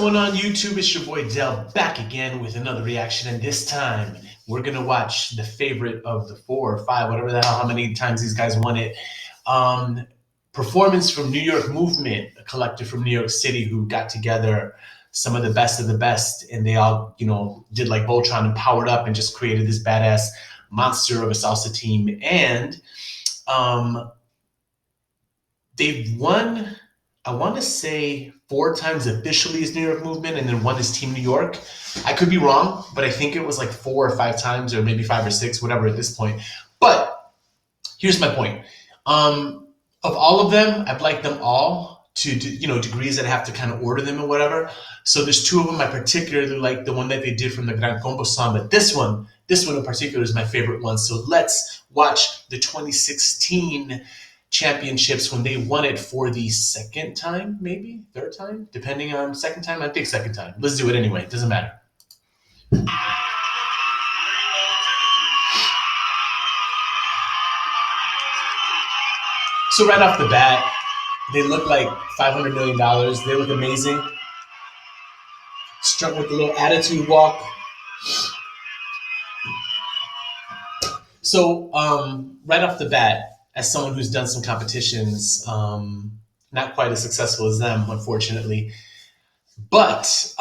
going on YouTube? It's your boy Del back again with another reaction, and this time we're gonna watch the favorite of the 4 or 5, whatever the hell, how many times these guys won it. Performance from New York Movement, a collective from New York City who got together some of the best, and they all, did like Voltron and powered up and just created this badass monster of a salsa team. And they've won, I want to say 4 times officially as New York Movement, and then one is Team New York. I could be wrong, but I think it was like 4 or 5 times, or maybe 5 or 6, whatever at this point. But here's my point. Of all of them, I've liked them all to degrees that I have to kind of order them and whatever. So there's 2 of them I particularly like, the one that they did from the Gran Combo song, but this one in particular is my favorite one. So let's watch the 2016 championships when they won it for the 2nd time, maybe 3rd time, depending on 2nd time. I think 2nd time. Let's do it anyway. It doesn't matter. So right off the bat, they look like $500 million. They look amazing. Strut with the little attitude walk. So right off the bat, as someone who's done some competitions, not quite as successful as them, unfortunately. But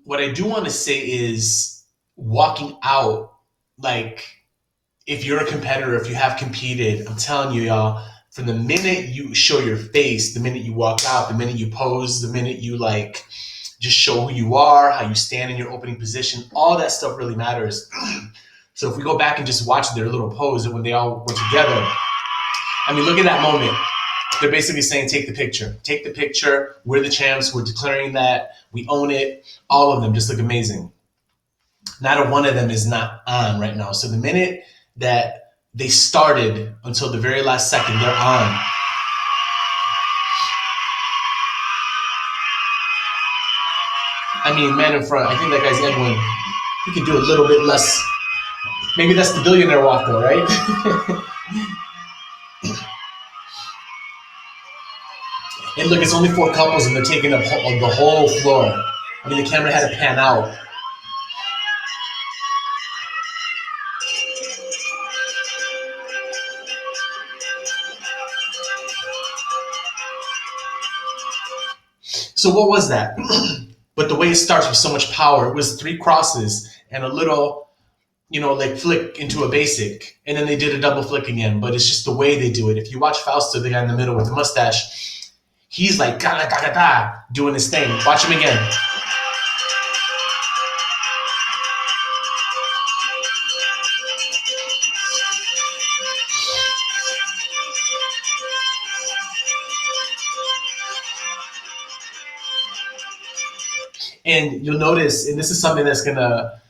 what I do want to say is walking out, like if you're a competitor, if you have competed, I'm telling you, y'all, from the minute you show your face, the minute you walk out, the minute you pose, the minute you just show who you are, how you stand in your opening position, all that stuff really matters. So if we go back and just watch their little pose when they all were together, I mean, look at that moment. They're basically saying, take the picture. Take the picture. We're the champs. We're declaring that. We own it. All of them just look amazing. Not a one of them is not on right now. So the minute that they started until the very last second, they're on. I mean, man in front, I think that guy's Edwin. He could do a little bit less. Maybe that's the billionaire walk though, right? And look, it's only 4 couples and they're taking up the whole floor. I mean, the camera had to pan out. So what was that? But the way it starts with so much power, it was 3 crosses and a little, like flick into a basic. And then they did a double flick again, but it's just the way they do it. If you watch Fausto, the guy in the middle with the mustache, he's like, ga ga ga ga, doing his thing. Watch him again. And you'll notice, and this is something that's gonna,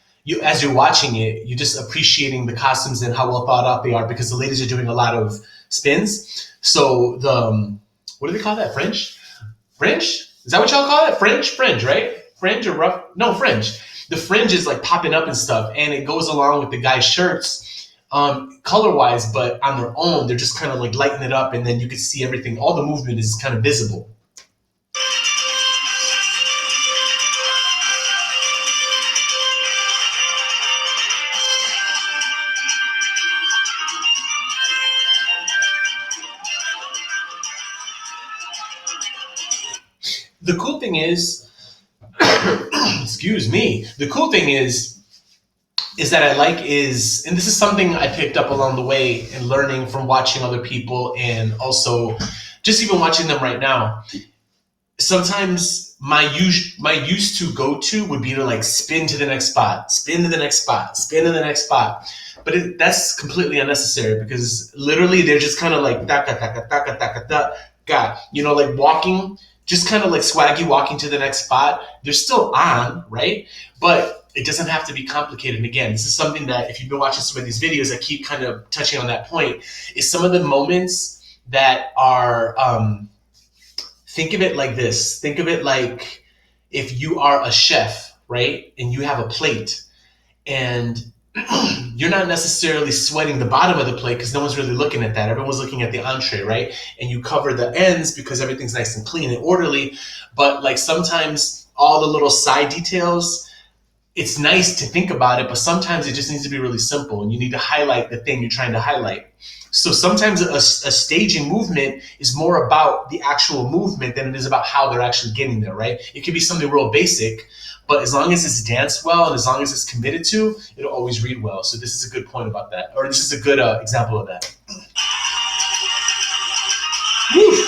as you're watching it, you're just appreciating the costumes and how well thought out they are, because the ladies are doing a lot of spins. So the, what do they call that? Fringe? Is that what y'all call it? Fringe, right? Fringe or rough? No, fringe. The fringe is like popping up and stuff, and it goes along with the guys' shirts, color-wise, but on their own, they're just kind of like lighting it up, and then you can see everything. All the movement is kind of visible. The cool thing is, excuse me, the cool thing is that I like is, and this is something I picked up along the way and learning from watching other people, and also just even watching them right now. Sometimes my used to go to would be to like spin to the next spot, spin to the next spot, spin to the next spot. But that's completely unnecessary, because literally they're just kind of like da da da da da da da da, like walking. Just kind of like swaggy walking to the next spot. They're still on, right? But it doesn't have to be complicated. And again, this is something that if you've been watching some of these videos, I keep kind of touching on that point, is some of the moments that are, think of it like this. Think of it like if you are a chef, right? And you have a plate, and you're not necessarily sweating the bottom of the plate because no one's really looking at that. Everyone's looking at the entree, right? And you cover the ends because everything's nice and clean and orderly. But like sometimes all the little side details, it's nice to think about it, but sometimes it just needs to be really simple and you need to highlight the thing you're trying to highlight. So sometimes a staging movement is more about the actual movement than it is about how they're actually getting there, right? It could be something real basic, but as long as it's danced well and as long as it's committed to, it'll always read well. So this is a good point about that, or this is a good example of that. Woo!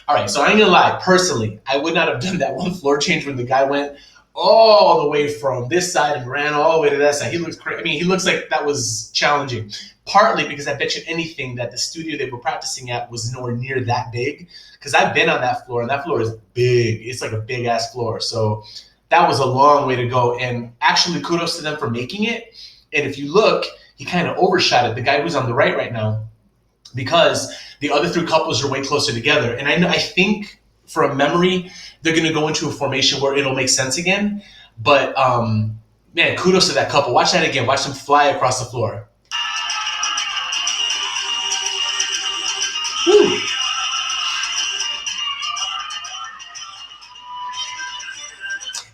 All right, so I ain't gonna lie, personally, I would not have done that one floor change when the guy went all the way from this side and ran all the way to that side. He looks crazy. I mean, he looks like that was challenging. Partly because I bet you anything that the studio they were practicing at was nowhere near that big. Because I've been on that floor, and that floor is big. It's like a big ass floor. So that was a long way to go. And actually, kudos to them for making it. And if you look, he kind of overshot it. The guy who's on the right now, because the other three couples are way closer together. And I think from memory, they're going to go into a formation where it'll make sense again. But man, kudos to that couple. Watch that again. Watch them fly across the floor. Woo.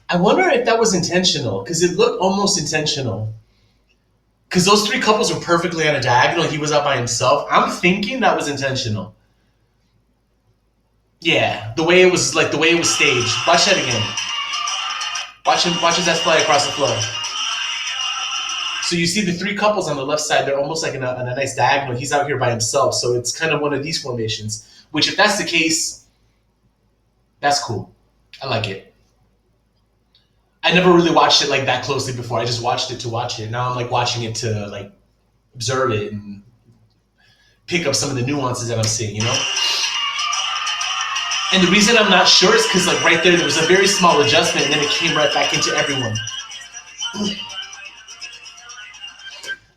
I wonder if that was intentional, because it looked almost intentional. Because those three couples were perfectly on a diagonal. He was out by himself. I'm thinking that was intentional. Yeah, the way it was staged. Watch that again. Watch his ass fly across the floor. So you see the three couples on the left side, they're almost like in a nice diagonal. He's out here by himself. So it's kind of one of these formations, which if that's the case, that's cool. I like it. I never really watched it like that closely before. I just watched it to watch it. Now I'm like watching it to like observe it and pick up some of the nuances that I'm seeing, you know? And the reason I'm not sure is because like right there was a very small adjustment and then it came right back into everyone.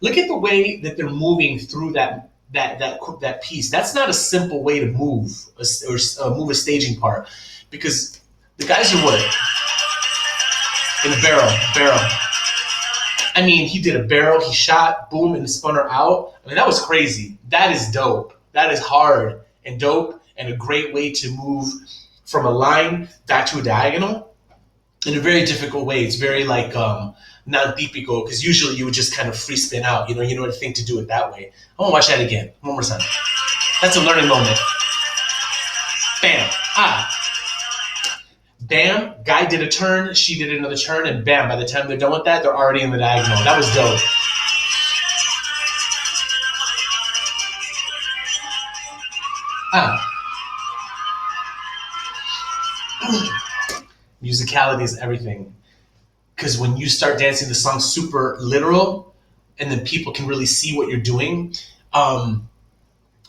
Look at the way that they're moving through that piece. That's not a simple way to move move a staging part, because the guys are what? In a barrel. I mean, he did a barrel, he shot, boom, and spun her out. I mean, that was crazy. That is dope. That is hard and dope and a great way to move from a line back to a diagonal in a very difficult way. It's very like non-typical, because usually you would just kind of free spin out. You know what I think to do it that way. I want to watch that again, one more time. That's a learning moment. Bam, bam, guy did a turn, she did another turn, and bam, by the time they're done with that, they're already in the diagonal. That was dope. Musicality is everything. Because when you start dancing the song super literal, and then people can really see what you're doing,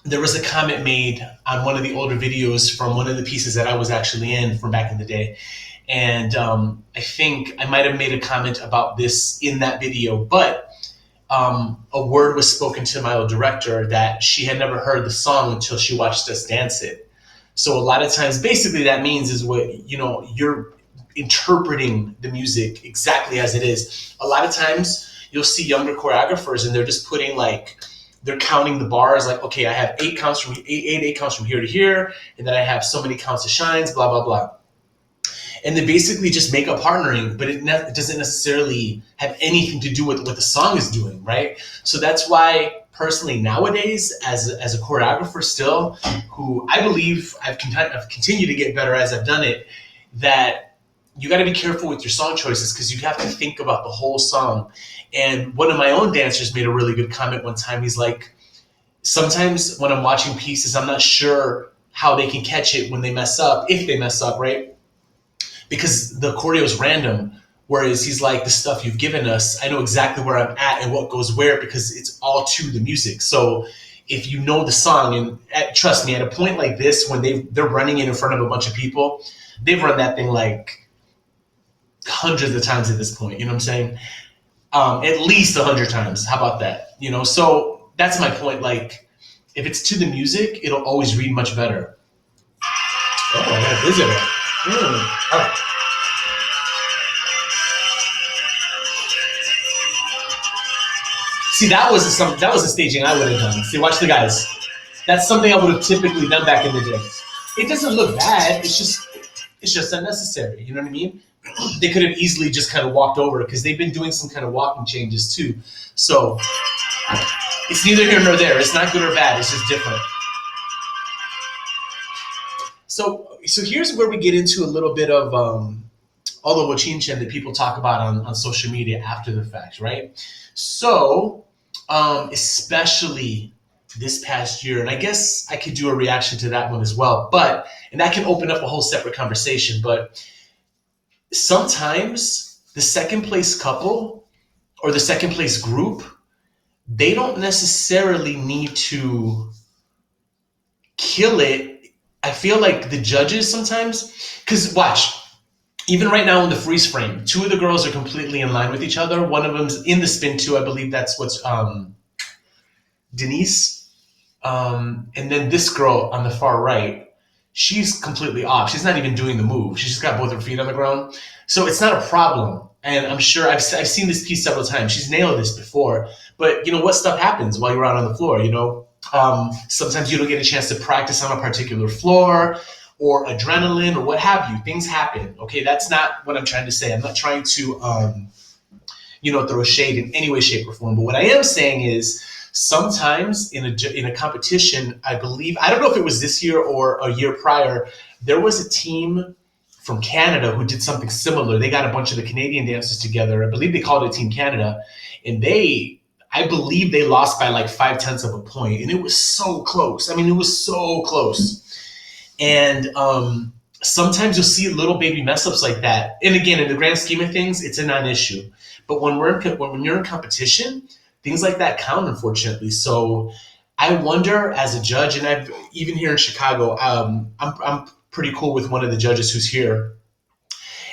there was a comment made on one of the older videos from one of the pieces that I was actually in from back in the day. And I think I might have made a comment about this in that video, but a word was spoken to my old director that she had never heard the song until she watched us dance it. So a lot of times, basically that means is what, you're interpreting the music exactly as it is. A lot of times you'll see younger choreographers and they're just putting like, they're counting the bars like, okay, I have eight counts from here to here, and then I have so many counts of shines, blah, blah, blah. And they basically just make up partnering, but it doesn't necessarily have anything to do with what the song is doing, right? So that's why personally nowadays, as a choreographer still, who I believe I've continued to get better as I've done it, that you got to be careful with your song choices because you have to think about the whole song. And one of my own dancers made a really good comment one time. He's like, sometimes when I'm watching pieces, I'm not sure how they can catch it when they mess up, if they mess up, right? Because the choreo is random. Whereas he's like, the stuff you've given us, I know exactly where I'm at and what goes where because it's all to the music. So if you know the song, and trust me, at a point like this, when they're running it in front of a bunch of people, they've run that thing like hundreds of times at this point, you know what I'm saying? At least 100 times. How about that? So that's my point. Like, if it's to the music, it'll always read much better. Oh, I got a visitor. Oh. See, that was a staging I would have done. See, watch the guys. That's something I would have typically done back in the day. It doesn't look bad. It's It's just unnecessary. You know what I mean? They could have easily just kind of walked over because they've been doing some kind of walking changes too. So it's neither here nor there. It's not good or bad. It's just different. So here's where we get into a little bit of all the wachinchen that people talk about on social media after the fact, right? So especially this past year, and I guess I could do a reaction to that one as well, and that can open up a whole separate conversation, but sometimes the second place couple or the second place group, they don't necessarily need to kill it. I feel like the judges sometimes, because watch, even right now in the freeze frame, two of the girls are completely in line with each other. One of them's in the spin too. I believe that's what's Denise. And then this girl on the far right, she's completely off. She's not even doing the move. She's just got both her feet on the ground. So it's not a problem. And I'm sure I've seen this piece several times. She's nailed this before. But you know what stuff happens while you're out on the floor, you know? Sometimes you don't get a chance to practice on a particular floor or adrenaline or what have you. Things happen. Okay, that's not what I'm trying to say. I'm not trying to, throw shade in any way, shape, or form. But what I am saying is sometimes in a competition, I believe, I don't know if it was this year or a year prior, there was a team from Canada who did something similar. They got a bunch of the Canadian dancers together. I believe they called it Team Canada. And I believe they lost by like 0.5 of a point. And it was so close. I mean, it was so close. And sometimes you'll see little baby mess ups like that. And again, in the grand scheme of things, it's a non-issue. But when you're in competition, things like that count, unfortunately. So I wonder, as a judge, and I've even here in Chicago, I'm pretty cool with one of the judges who's here,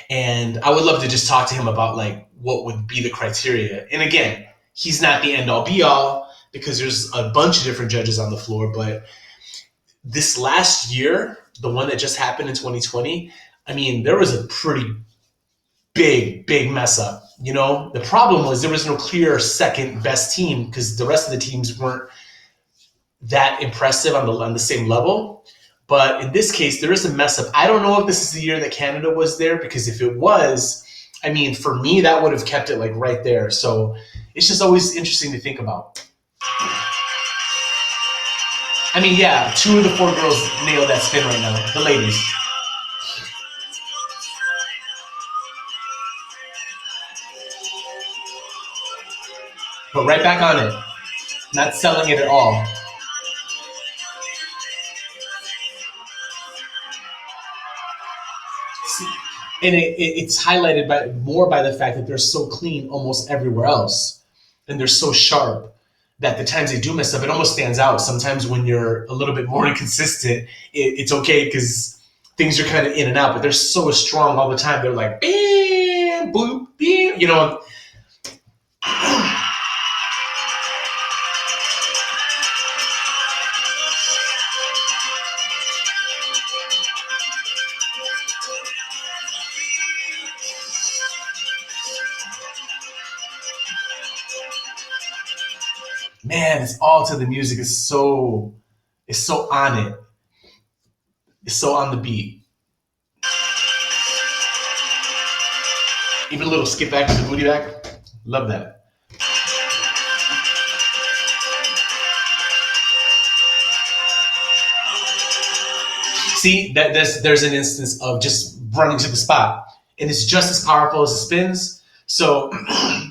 and I would love to just talk to him about like what would be the criteria. And again, he's not the end all be all because there's a bunch of different judges on the floor. But this last year, the one that just happened in 2020, I mean, there was a pretty big mess up. You know, the problem was there was no clear second best team because the rest of the teams weren't that impressive on the same level. But in this case, there is a mess up. I don't know if this is the year that Canada was there, because if it was, I mean, for me, that would have kept it like right there. So it's just always interesting to think about. I mean, yeah, 2 of the 4 girls nailed that spin right now, the ladies. But right back on it, not selling it at all. And it's highlighted more by the fact that they're so clean almost everywhere else, and they're so sharp that the times they do mess up, it almost stands out. Sometimes when you're a little bit more inconsistent, it's okay because things are kind of in and out, but they're so strong all the time. They're like, bam, boop, bam, you know. Man, it's all to the music. It's so on it. It's so on the beat. Even a little skip back to the booty back. Love that. See, that there's an instance of just running to the spot, and it's just as powerful as it spins. So,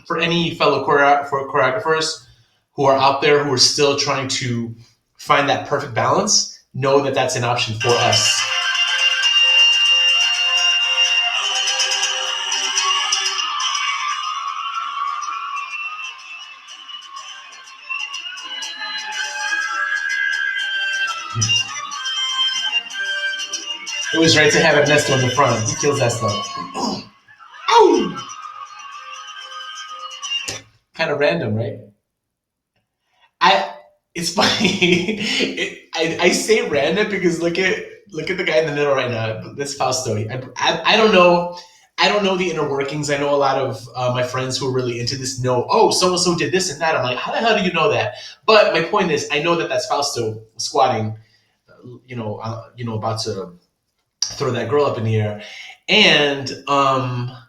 for any fellow choreographers who are out there who are still trying to find that perfect balance, know that that's an option for us. It was right to have Ernesto in the front. He kills that stuff. Ow! Kind of random, right? It's funny. I say random because look at the guy in the middle right now. That's Fausto. I don't know. I don't know the inner workings. I know a lot of my friends who are really into this know, oh, so and so did this and that. I'm like, how the hell do you know that? But my point is, I know that that's Fausto squatting. About to throw that girl up in the air. And I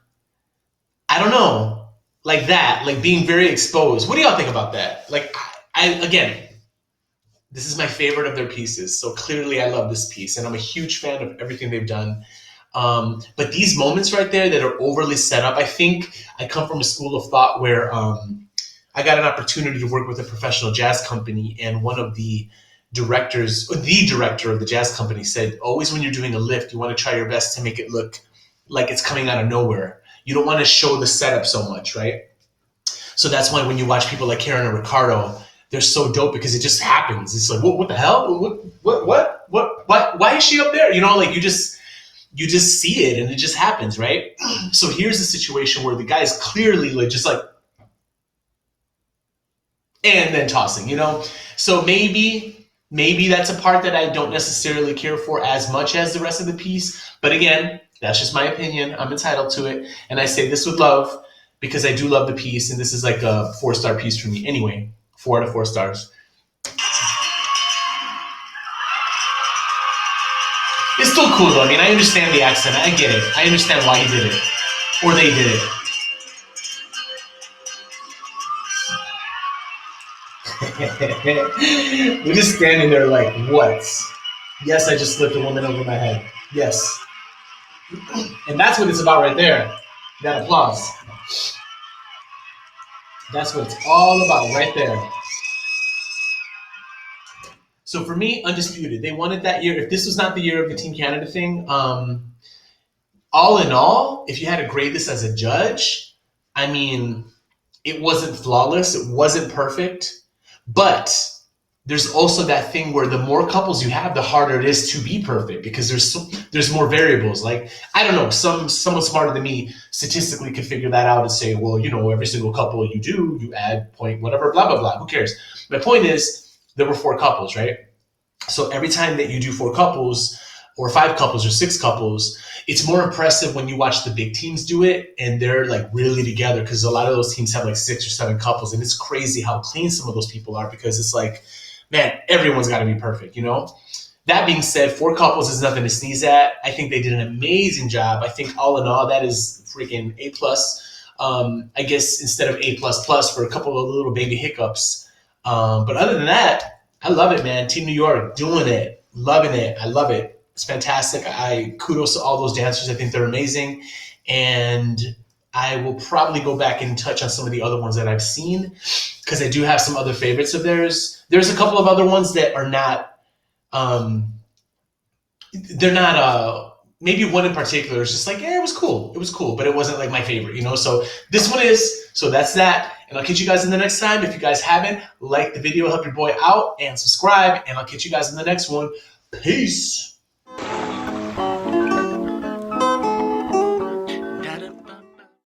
don't know, like that, like being very exposed. What do y'all think about that? Like, again, this is my favorite of their pieces. So clearly I love this piece and I'm a huge fan of everything they've done. But these moments right there that are overly set up, I think I come from a school of thought where I got an opportunity to work with a professional jazz company, and one of the directors, the director of the jazz company said, always when you're doing a lift, you want to try your best to make it look like it's coming out of nowhere. You don't want to show the setup so much, right? So that's why when you watch people like Karen and Ricardo, they're so dope because it just happens. It's like, what the hell? What? Why is she up there? You know, like you just see it and it just happens, right? So here's a situation where the guy is clearly like just like, and then tossing, you know? So maybe that's a part that I don't necessarily care for as much as the rest of the piece. But again, that's just my opinion. I'm entitled to it. And I say this with love because I do love the piece. And this is like a 4-star piece for me. Anyway, 4 out of 4 stars. It's still cool though. I mean, I understand the accent. I get it. I understand why he did it. Or they did it. We're just standing there like, what? Yes, I just flipped a woman over my head. Yes. And that's what it's about right there. That applause. That's what it's all about right there. So for me, undisputed. They won it that year. If this was not the year of the Team Canada thing, all in all, if you had to grade this as a judge, I mean, it wasn't flawless. It wasn't perfect. But there's also that thing where the more couples you have, the harder it is to be perfect because there's more variables. Like, I don't know, someone smarter than me statistically could figure that out and say, well, you know, every single couple you do, you add point whatever, blah, blah, blah. Who cares? My point is there were 4 couples, right? So every time that you do 4 couples or 5 couples or 6 couples, it's more impressive when you watch the big teams do it and they're like really together, because a lot of those teams have like 6 or 7 couples, and it's crazy how clean some of those people are because it's like, man, everyone's got to be perfect, you know? That being said, 4 couples is nothing to sneeze at. I think they did an amazing job. I think all in all, that is freaking A+. I guess instead of A++ for a couple of little baby hiccups. But other than that, I love it, man. Team New York doing it, loving it. I love it. It's fantastic. I kudos to all those dancers. I think they're amazing. And I will probably go back and touch on some of the other ones that I've seen because I do have some other favorites of theirs. There's a couple of other ones that are not, they're not, maybe one in particular is just like, yeah, it was cool. It was cool, but it wasn't like my favorite, you know? So this one is, so that's that. And I'll catch you guys in the next time. If you guys haven't, like the video, help your boy out and subscribe. And I'll catch you guys in the next one. Peace.